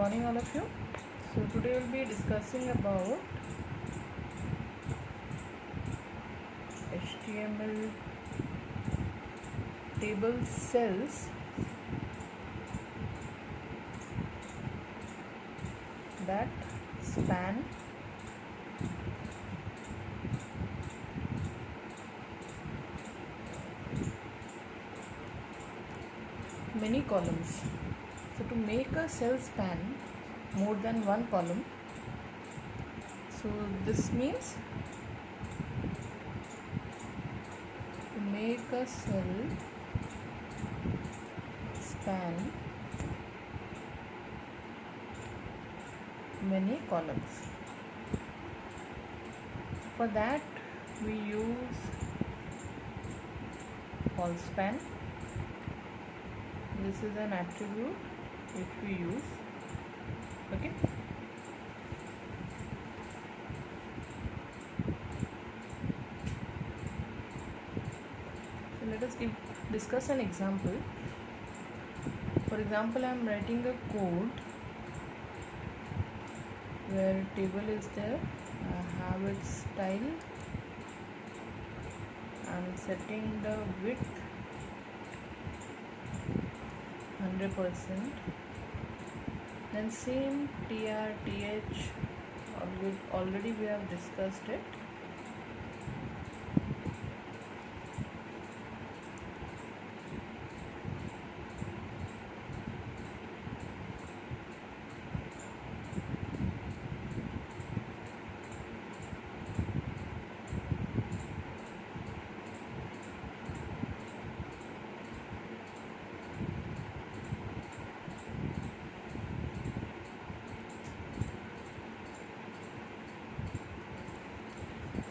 morning all of you. So today we'll be discussing about HTML table cells that span many columns. So to make a cell span more than one column, so this means to make a cell span many columns. For that we use all span. This is an attribute which we use. Okay. So let us discuss an example. For example, I am writing a code where table is there. I have its style. I am setting the width 100%. Then same tr, th, already we have discussed it.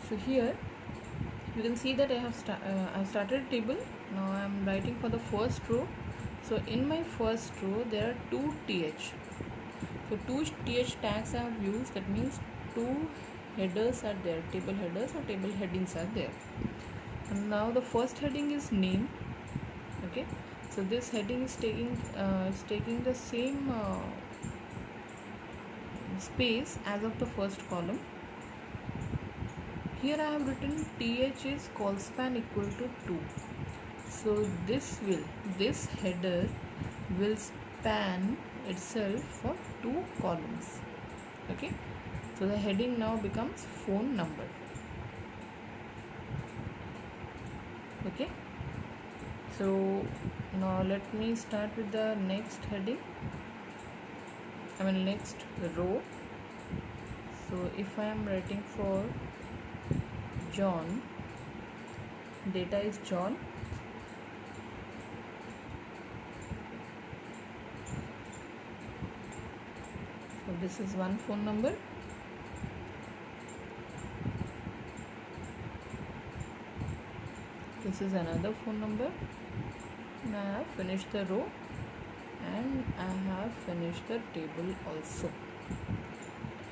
So here you can see that I have started a table. Now I am writing for the first row. So in my first row there are two th. So two th tags I have used. That means two headers are there, table headers or table headings are there. And now the first heading is name. Okay. So this heading is taking the same space as of the first column. Here I have written th is colspan equal to 2. So this header will span itself for 2 columns. Okay. So the heading now becomes phone number. Okay. So now let me start with the next heading. Next row. So if I am writing for John, data is John. So this is one phone number. This is another phone number. And I have finished the row and I have finished the table also.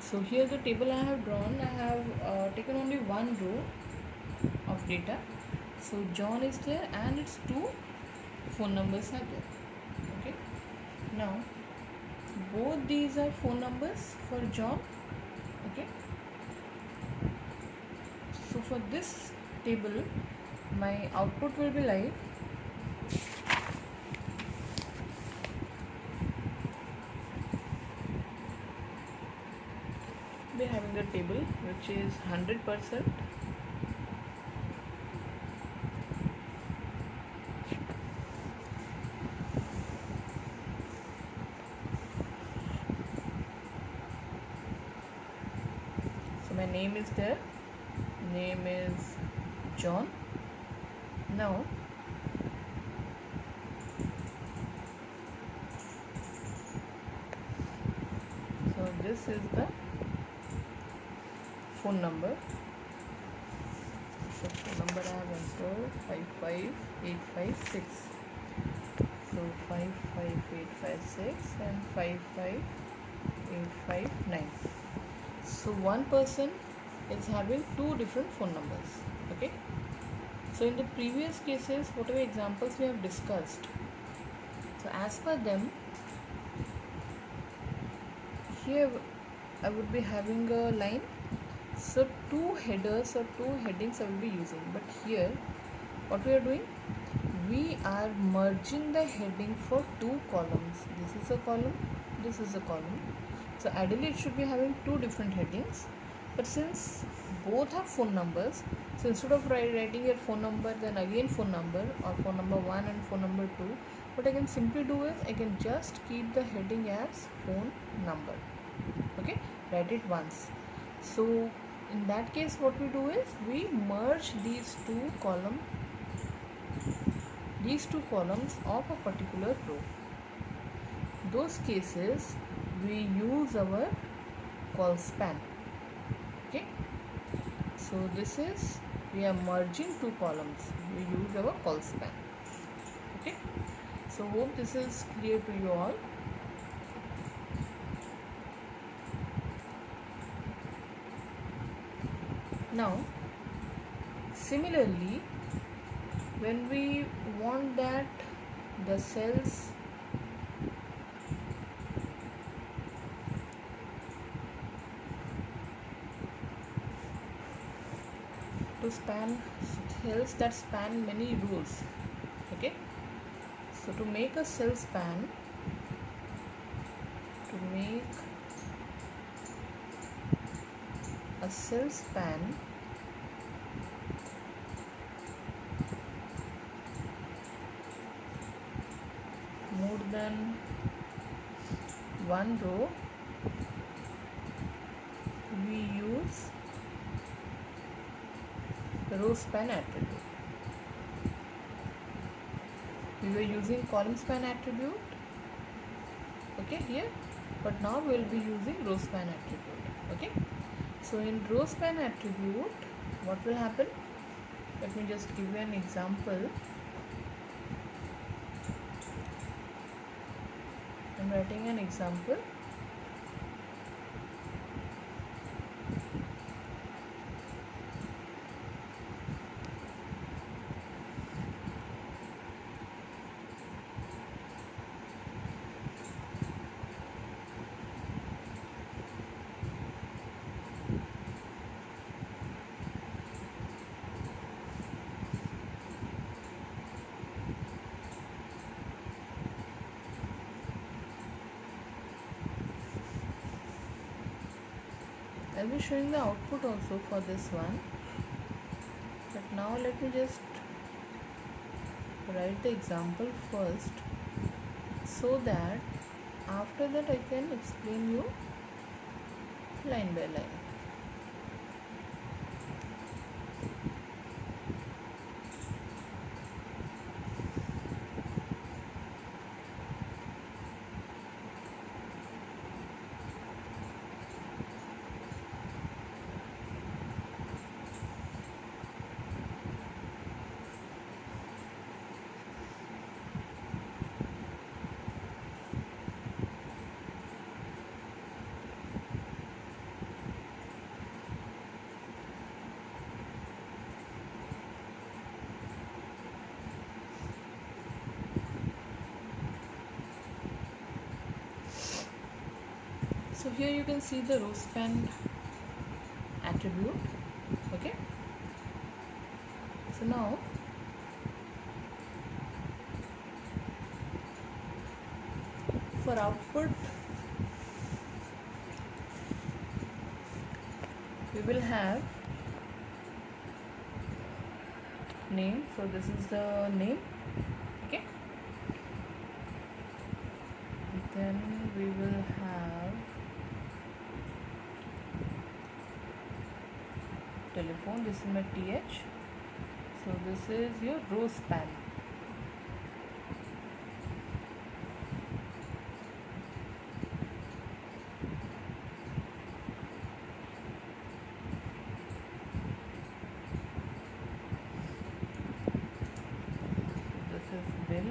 So here the table I have drawn, I have taken only one row of data. So John is there and its two phone numbers are there. Okay. Now both these are phone numbers for John. Okay. So for this table my output will be like be having the table which is 100%. So my name is there. Name is John. Now so this is the phone number. So phone number I have entered 55856. So 55856 and 55859. So one person is having two different phone numbers. Okay. So in the previous cases, whatever examples we have discussed, so as per them, here I would be having a line, so two headers or two headings I will be using. But here what we are doing, we are merging the heading for two columns. This is a column, this is a column. So ideally it should be having two different headings, but since both are phone numbers, so instead of writing your phone number then again phone number, or phone number 1 and phone number 2, what I can simply do is I can just keep the heading as phone number. Okay, write it once. So in that case what we do is we merge these two columns of a particular row. Those cases we use our call span. Okay, so this is, we are merging two columns, we use our call span. Okay, so hope this is clear to you all. Now similarly, when we want that the cells to span cells that span many rows. Okay, so to make a cell span, more than one row, we use the row span attribute. We were using column span attribute, okay, here, but now we will be using row span attribute. Okay, so in row span attribute what will happen, let me just give you an example. I'm writing an example. I'll be showing the output also for this one, but now let me just write the example first, so that after that I can explain you line by line. So here you can see the row span attribute. Okay, so now for output we will have name, so this is the name. Okay, then we will have telephone, this is my th, so this is your row span. This is bill,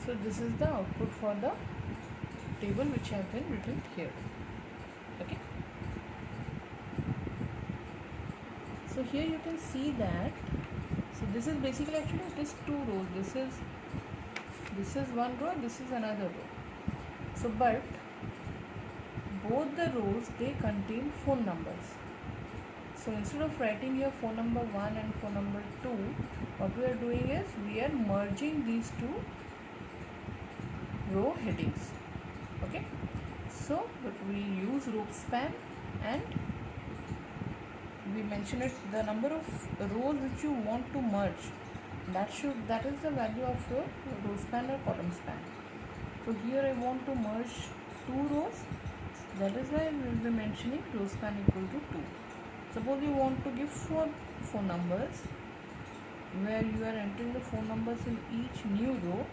so this is the output for the table which have been written here. Okay, So here you can see that, so this is basically, actually it is two rows. This is one row, this is another row. So but both the rows, they contain phone numbers. So instead of writing here phone number 1 and phone number 2, what we are doing is we are merging these two row headings. Okay, so but we use row span, and we mention it the number of rows which you want to merge. That is the value of your row span or column span. So here I want to merge two rows. That is why we will be mentioning row span equal to 2. Suppose you want to give 4 phone numbers, where you are entering the phone numbers in each new row.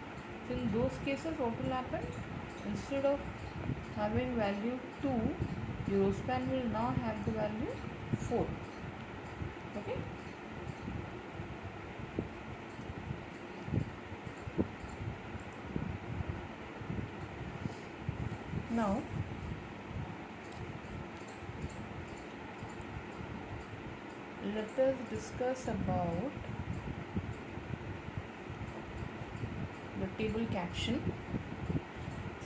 So in those cases, what will happen? Instead of having value 2, your row span will now have the value 4. Okay. Now let us discuss about the table caption.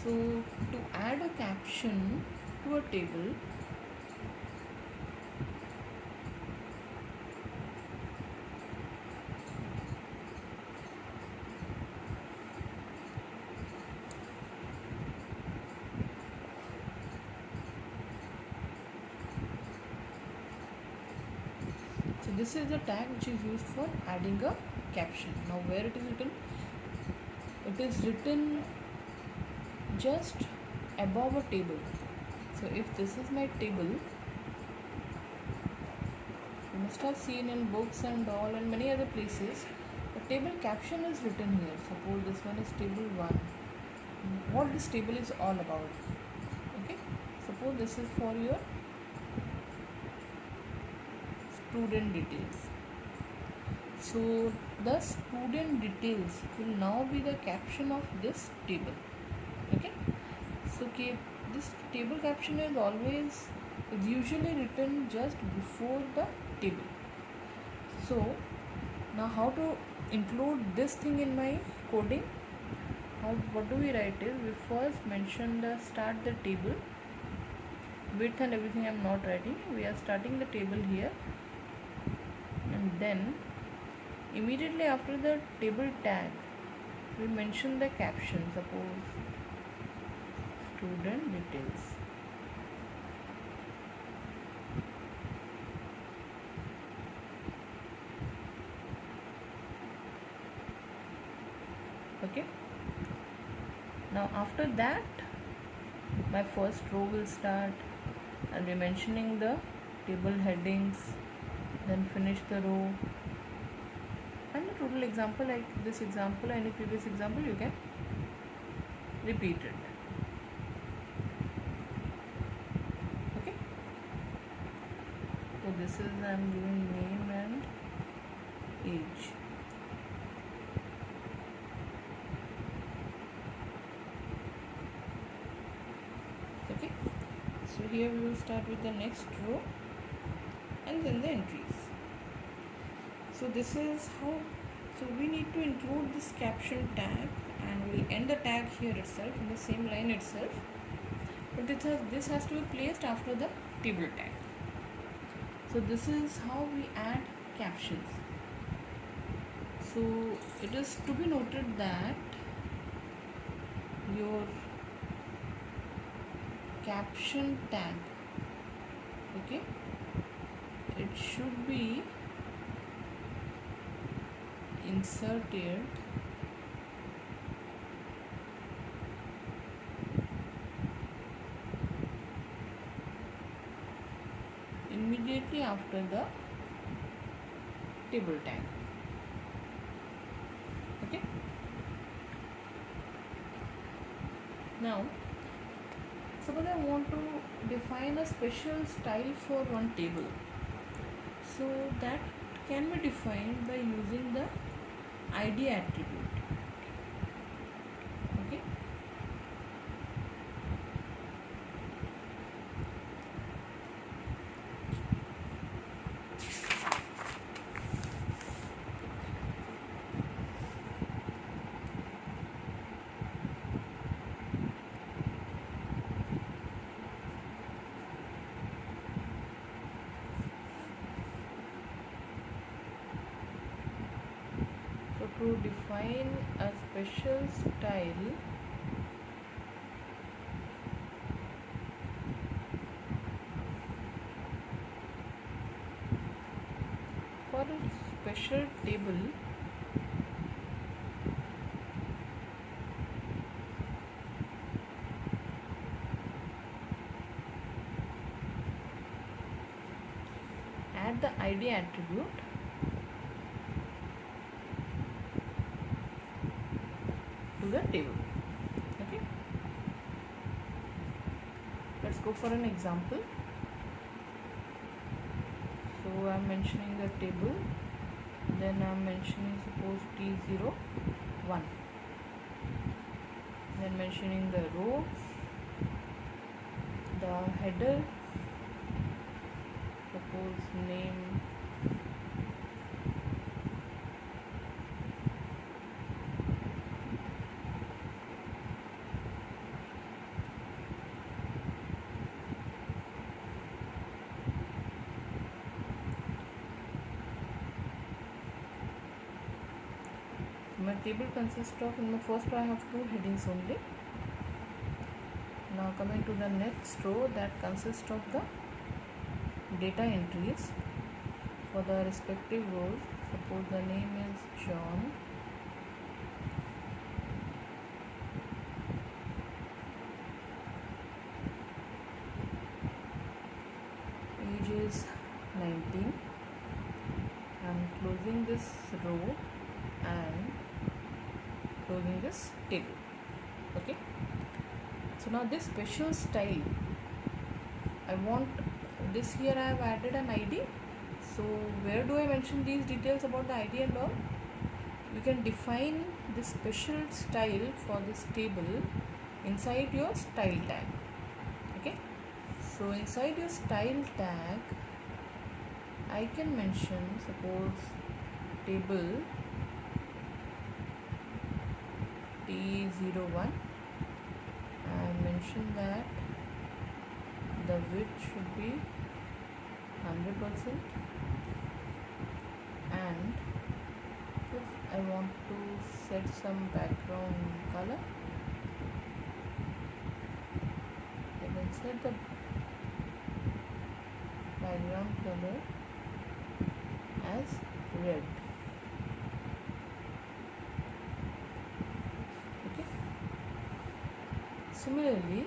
So to add a caption to a table, so this is the tag which is used for adding a caption. Now where it is written? It is written just above a table. So if this is my table, you must have seen in books and all and many other places, the table caption is written here. Suppose this one is table 1. What this table is all about. Okay, suppose this is for your student details. So the student details will now be the caption of this table. Okay, so this table caption is usually written just before the table. So now how to include this thing in my coding? What do we write is, we first mention the start the table, width and everything I am not writing. We are starting the table here, and then immediately after the table tag we mention the caption. Suppose student details. Okay, now after that my first row will start, and we're mentioning the table headings, then finish the row, and the total example, like this example, any previous example, you can repeat it. Okay, so this is, I'm giving name and age. Okay, so here we will start with the next row and then the entries. So this is how, so we need to include this caption tag, and we'll end the tag here itself in the same line itself, but this has to be placed after the table tag. So this is how we add captions. So it is to be noted that your caption tag, okay, it should be inserted immediately after the table tag. Okay, now suppose I want to define a special style for one table, so that can be defined by using the ID attribute. Okay, define a special style for a special table add the ID attribute to the table. Okay, let's go for an example. So I'm mentioning the table, then I'm mentioning suppose T01, then mentioning the row, the header, suppose name, my table consists of, in my first row I have two headings only. Now coming to the next row, that consists of the data entries for the respective rows. Suppose the name is John, age is 19. I'm closing this row and closing this table. Okay, so now this special style, I want this, here I have added an ID. So where do I mention these details about the ID and all? You can define this special style for this table inside your style tag. Okay, so inside your style tag I can mention, suppose table T01. I mention that the width should be 100%, and if I want to set some background color, I can set the background color as red. Okay, similarly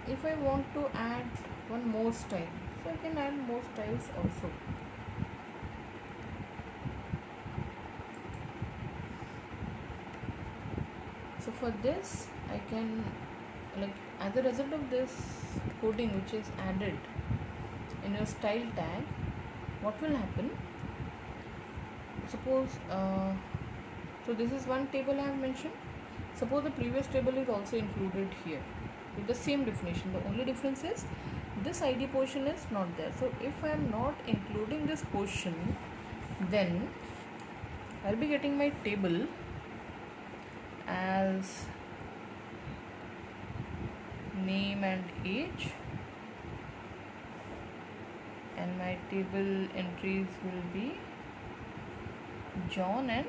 if I want to add one more style, so I can add more styles also. So for this I can, like, as a result of this coding which is added in your style tag, what will happen, suppose so this is one table I have mentioned. Suppose the previous table is also included here with the same definition. The only difference is this ID portion is not there. So if I am not including this portion, then I'll be getting my table as name and age, and my table entries will be John and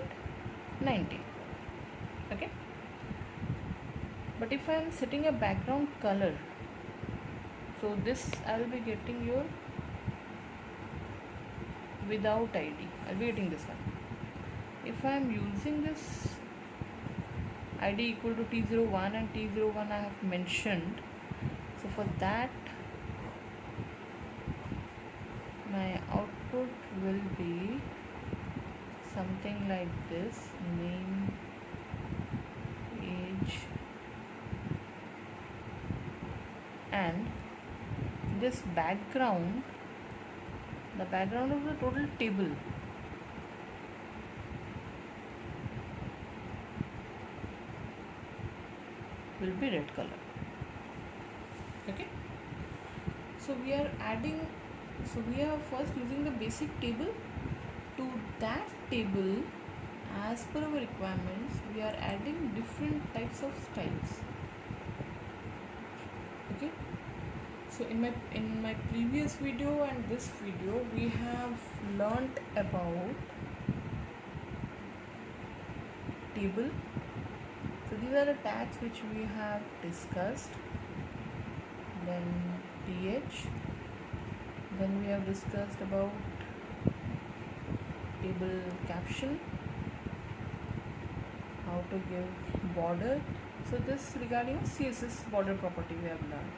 19. Okay, but if I am setting a background color, so this I will be getting your without ID, I'll be getting this one. If I am using this ID equal to T01 and T01 I have mentioned, so for that my output will be something like this: name, age, and this background, the background of the total table will be red color. Okay, so we are adding, so we are first using the basic table. To that table, as per our requirements, we are adding different types of styles. Okay, so in my previous video and this video we have learnt about table. So these are the tags which we have discussed. Then th, then we have discussed about table caption, how to give border. So this regarding CSS border property we have learned.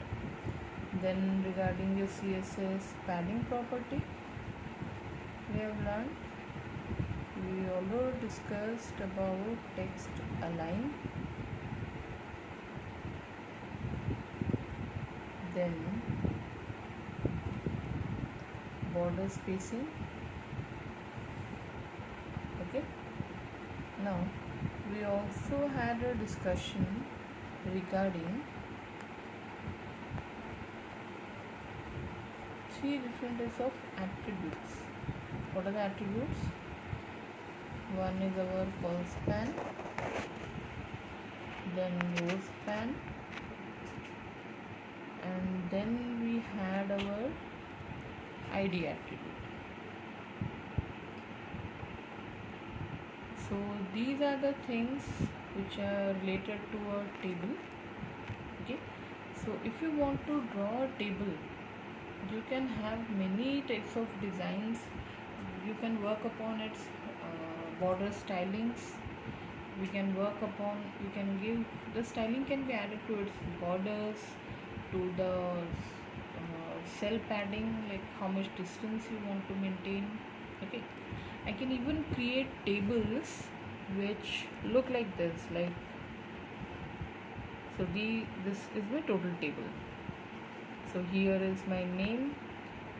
Then regarding your CSS padding property we have learned. We also discussed about text align. Then border spacing. Okay. Now we also had a discussion regarding three different types of attributes. What are the attributes? One is our call span, then row span, and then we had our ID attribute. So these are the things which are related to a table. Okay, so if you want to draw a table, you can have many types of designs. You can work upon its border stylings. We can work upon, you can give, the styling can be added to its borders, to the cell padding, like how much distance you want to maintain. Okay, I can even create tables which look like this, like, so this is my total table. So here is my name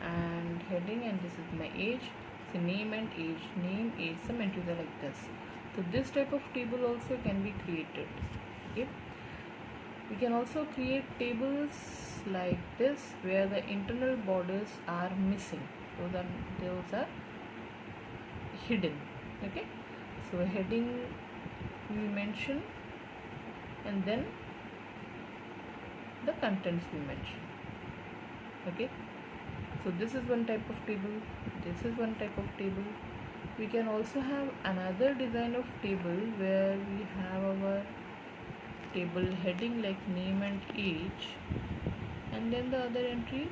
and heading, and this is my age. So name and age, name, age, some entries are like this. So this type of table also can be created. Okay, we can also create tables like this where the internal borders are missing. Those are hidden. Okay, so heading we mention, and then the contents we mention. Okay, so this is one type of table, this is one type of table. We can also have another design of table where we have our table heading like name and age, and then the other entries.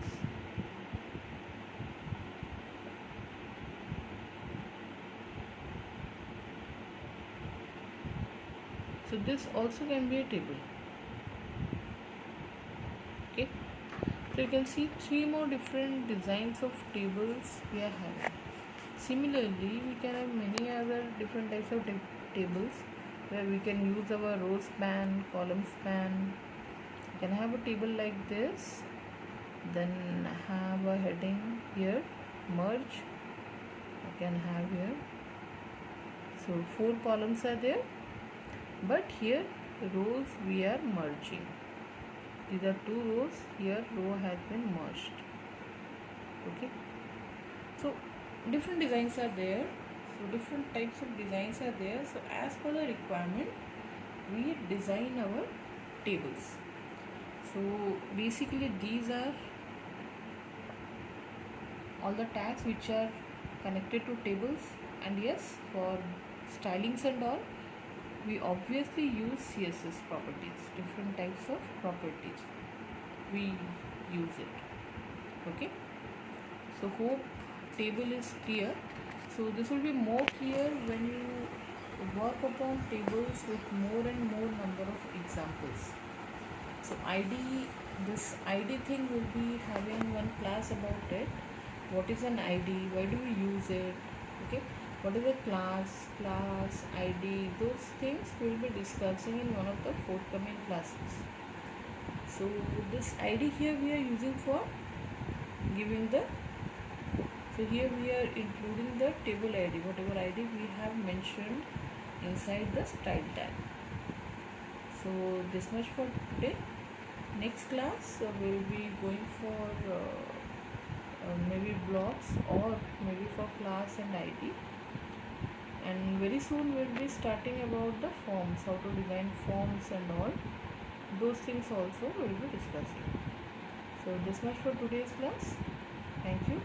So this also can be a table. Okay, so you can see three more different designs of tables we are having. Similarly, we can have many other different types of tables where we can use our row span, column span. We can have a table like this, then have a heading here, merge. I can have here, so 4 columns are there, but here rows we are merging. These are 2 rows, here row has been merged. Okay, so different designs are there, so different types of designs are there. So as per the requirement we design our tables. So basically these are all the tags which are connected to tables. And yes, for stylings and all, we obviously use CSS properties, different types of properties we use it. Okay, so hope table is clear. So this will be more clear when you work upon tables with more and more number of examples. So this ID thing will be having one class about it. What is an ID? Why do we use it? Okay, what is a class, ID? Those things we will be discussing in one of the forthcoming classes. So this ID here we are using for giving the, so here we are including the table ID, whatever ID we have mentioned inside the style tag. So this much for today. Next class we will be going for maybe blocks, or maybe for class and ID, and very soon we will be starting about the forms, how to design forms and all those things also we will be discussing. So this much for today's class. Thank you.